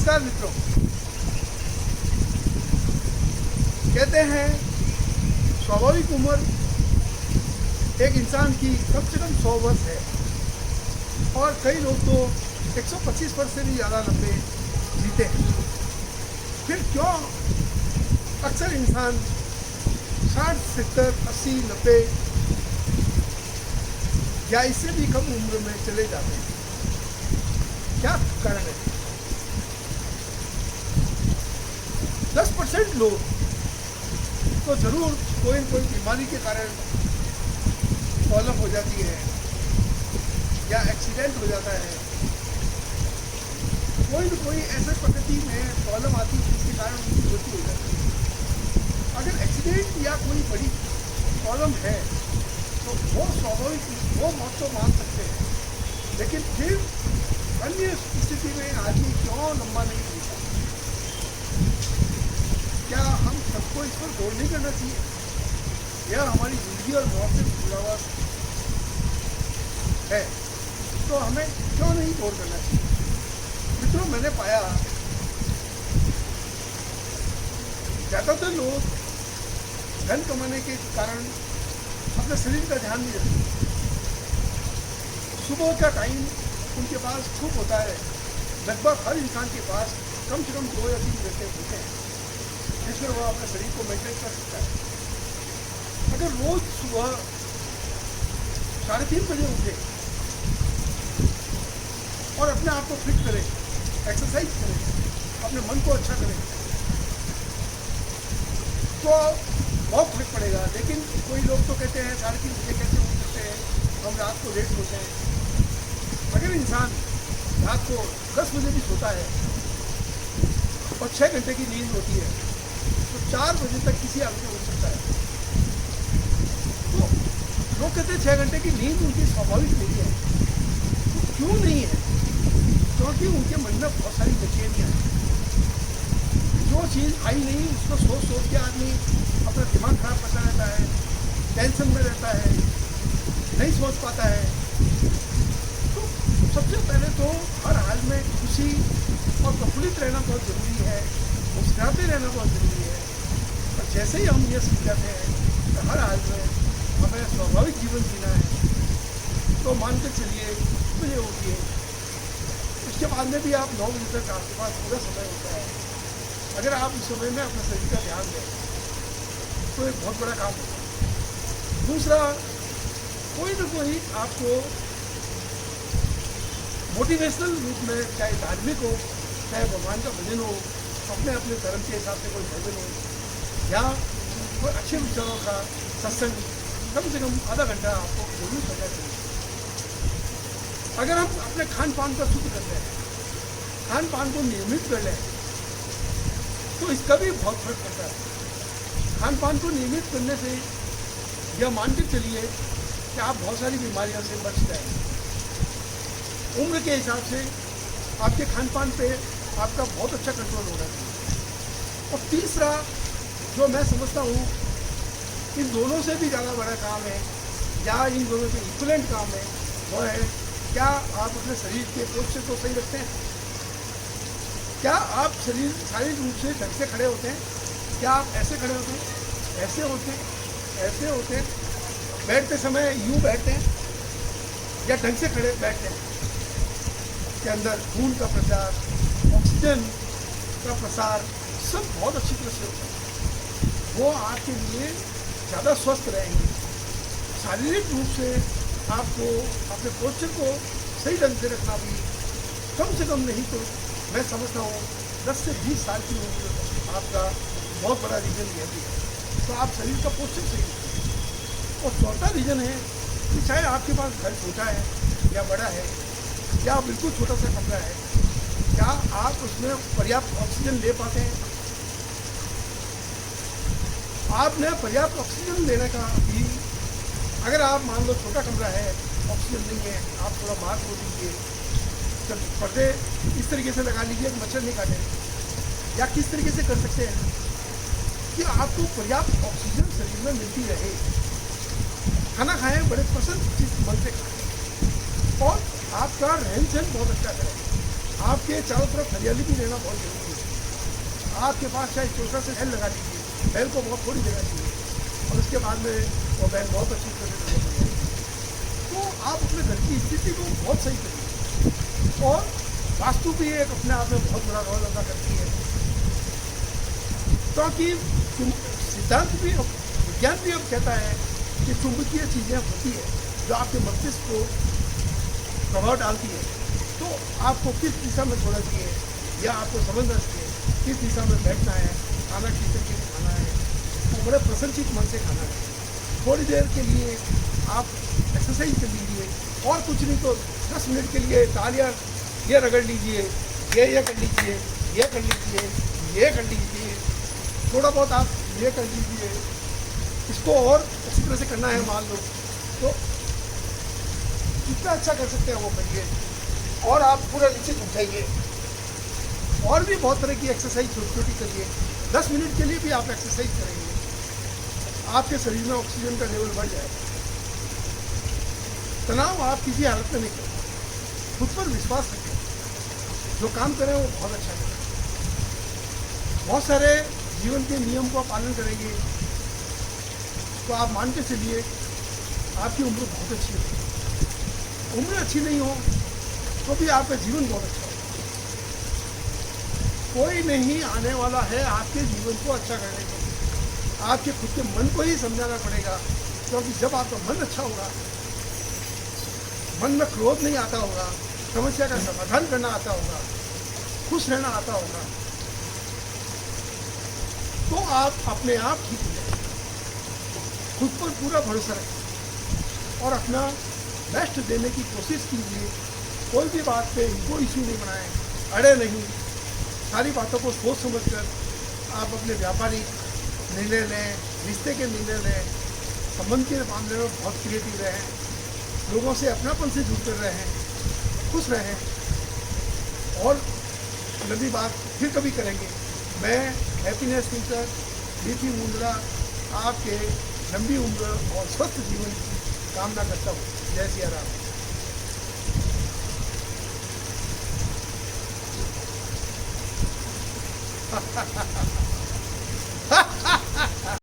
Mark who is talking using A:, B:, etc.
A: नमस्कार मित्रों। कहते हैं स्वाभाविक उम्र एक इंसान की कम से कम 100 वर्ष है और कई लोग तो 125 वर्ष से भी ज़्यादा लंबे जीते हैं। फिर क्यों अक्सर इंसान 60, 70, 80, 90 या इससे भी कम उम्र में चले जाते हैं? क्या कारण है? 10% लोग तो जरूर कोई न कोई बीमारी के कारण प्रॉब्लम हो जाती है या एक्सीडेंट हो जाता है, कोई न कोई ऐसे प्रकृति में प्रॉब्लम आती है जिसके कारण उनकी मृत्यु हो जाती है। अगर एक्सीडेंट या कोई बड़ी प्रॉब्लम है तो वो स्वाभाविक वो मौत तो मान सकते हैं, लेकिन फिर अन्य स्थिति में आदमी क्यों लंबा नहीं जीता? क्या हम सबको इस पर गौर नहीं करना चाहिए? यह हमारी जिंदगी और मौत से जुड़ा हुआ है, तो हमें क्यों नहीं गौर करना चाहिए? मित्रों, मैंने पाया ज़्यादातर लोग धन कमाने के कारण अपने शरीर का ध्यान नहीं रखते। सुबह का टाइम उनके पास खूब होता है, लगभग हर इंसान के पास कम से कम 2 या 3 घंटे होते हैं जिसमें वह अपने शरीर को मेंटेन कर सकता है। अगर रोज सुबह 3:30 बजे उठे और अपने आप को फिट करें, एक्सरसाइज करें, अपने मन को अच्छा करें, तो बहुत फर्क पड़ेगा। लेकिन कोई लोग तो कहते हैं 3:30 बजे कैसे उठ सकते हैं, हम रात को लेट सोते हैं। अगर इंसान रात को 10 बजे भी सोता है और 6 घंटे की नींद होती है तो 4 बजे तक किसी आदमी उठ सकता है। तो लोग कहते हैं 6 घंटे की नींद उनकी स्वाभाविक नहीं है। तो क्यों नहीं है? क्योंकि उनके मन में बहुत सारी बेचैनियाँ हैं। जो चीज़ आई नहीं उसको सोच सोच के आदमी अपना दिमाग खराब करता रहता है, टेंशन में रहता है, नहीं सोच पाता है। तो सबसे पहले तो हर हाल में खुशी और प्रफुल्लित रहना बहुत ज़रूरी है, मुस्कुराते रहना बहुत ज़रूरी है। और जैसे ही हम ये सीख जाते हैं तो हर हाल में हमें स्वाभाविक जीवन जीना है, तो मान के चलिए मुझे उठिए, उसके बाद में भी आप 9 बजे तक आपके पास पूरा समय होता है। अगर आप इस समय में अपने शरीर का ध्यान दें तो एक बहुत बड़ा काम होगा। दूसरा, कोई न कोई आपको मोटिवेशनल रूप में, चाहे धार्मिक हो, चाहे भगवान का भजन हो, अपने अपने धर्म के हिसाब से कोई भजन हो या कोई अच्छे विचारों का सत्संग, कम से कम आधा घंटा आपको जरूर करना चाहिए। अगर हम अपने खान पान का शुद्ध करते हैं, खान पान को नियमित कर लें, तो इसका भी बहुत फर्क पड़ता है। खान पान को नियमित करने से यह मान के चलिए कि आप बहुत सारी बीमारियों से बच जाएंगे। उम्र के हिसाब से आपके खान पान पे आपका बहुत अच्छा कंट्रोल होना चाहिए। और तीसरा, जो मैं समझता हूँ इन दोनों से भी ज़्यादा बड़ा काम है या इन दोनों के इक्वलेंट काम है, वो है क्या आप अपने शरीर के पोस्चर को सही रखते हैं? क्या आप शारीरिक रूप से ढंग से खड़े होते हैं? क्या आप ऐसे खड़े होते हैं, ऐसे होते हैं, ऐसे होते हैं, बैठते समय यूँ बैठते हैं या ढंग से खड़े बैठते हैं? के अंदर खून का प्रसार, ऑक्सीजन का प्रसार सब बहुत अच्छी तरह से होता है। वो आपके लिए ज़्यादा स्वस्थ रहेंगे। शारीरिक रूप से आपको अपने पोस्चर को सही ढंग से रखना भी कम से कम नहीं तो मैं समझता हूँ 10 से 20 साल की उम्र आपका बहुत बड़ा रीज़न यह भी है। तो आप शरीर का पोस्चर सही रखें। और चौथा रीज़न है कि चाहे आपके पास घर छोटा है या बड़ा है या बिल्कुल छोटा सा कमरा है, क्या आप उसमें पर्याप्त ऑक्सीजन ले पाते हैं? आपने पर्याप्त ऑक्सीजन लेने का भी, अगर आप मान लो छोटा कमरा है, ऑक्सीजन नहीं है, आप थोड़ा बाहर छोड़ दीजिए, जब पर्दे इस तरीके से लगा लीजिए कि मच्छर नहीं काटे। या किस तरीके से कर सकते हैं कि आपको पर्याप्त ऑक्सीजन शरीर में मिलती रहे। खाना खाएं, बड़े पसंद चीज मन से खाएं और आपका रहन सहन बहुत अच्छा करें। आपके चारों तरफ हरियाली भी रहना बहुत जरूरी है। आपके पास चाहे छोटा से बैल लगा लीजिए, बैल को बहुत थोड़ी जगह चाहिए और उसके बाद में वो बैल बहुत अच्छी तरह से डेवलप हो जाएगी। तो आप अपने घर की स्थिति को बहुत सही करिए। और वास्तु भी एक अपने आप में बहुत बड़ा रोल अदा करती है, क्योंकि सिद्धांत भी, विज्ञान भी अब कहता है कि चुंबकीय चीज़ें होती है जो आपके मस्तिष्क को प्रभाव डालती है। तो आपको किस दिशा में छोड़ना चाहिए या आपको समझना चाहिए किस दिशा में बैठना है, खाना किस तरीके से खाना है, वो बड़े प्रसन्नचित मन से खाना है। थोड़ी देर के लिए आप एक्सरसाइज कर लीजिए, और कुछ नहीं तो 10 मिनट के लिए तालियां ये रगड़ लीजिए, ये कर लीजिए, ये कर लीजिए, ये कर लीजिए, थोड़ा बहुत आप ये कर लीजिए। इसको और अच्छी तरह से करना है मान लो तो जितना अच्छा कर सकते हैं वो करिए, और आप पूरा नीचे झुक जाइए। और भी बहुत तरह की एक्सरसाइज छोटी छोटी करिए। 10 मिनट के लिए भी आप एक्सरसाइज करेंगे, आपके शरीर में ऑक्सीजन का लेवल बढ़ जाएगा। तनाव आप किसी हालत में नहीं करें, खुद पर विश्वास रखें, जो काम करें वो बहुत अच्छा करें। बहुत सारे जीवन के नियम का पालन करेंगे तो आप मान के चलिए आपकी उम्र बहुत अच्छी होगी। उम्र अच्छी नहीं हो तो भी आपका जीवन बहुत अच्छा हो। कोई नहीं आने वाला है आपके जीवन को अच्छा करने के लिए, आपके खुद के मन को ही समझाना पड़ेगा। क्योंकि जब आपका मन अच्छा होगा, मन में क्रोध नहीं आता होगा, समस्या का समाधान करना आता होगा, खुश रहना आता होगा, तो आप अपने आप ठीक हो जाएंगे। खुद पर पूरा भरोसा रखें और अपना बेस्ट देने की कोशिश कीजिए। कोई भी बात पे इनको इश्यू नहीं बनाएं, अड़े नहीं। सारी बातों को सोच समझ कर आप अपने व्यापारिक निर्णय लें, रिश्ते के निर्णय लें, संबंध के मामले में बहुत क्रिएटिव रहें, लोगों से अपनापन से जुड़कर रहें, खुश रहें। और लंबी बात फिर कभी करेंगे। मैं हैप्पीनेस टीचर बीपी मुंद्रा आपके लंबी उम्र और स्वस्थ जीवन की कामना करता हूँ। जय सिया राम।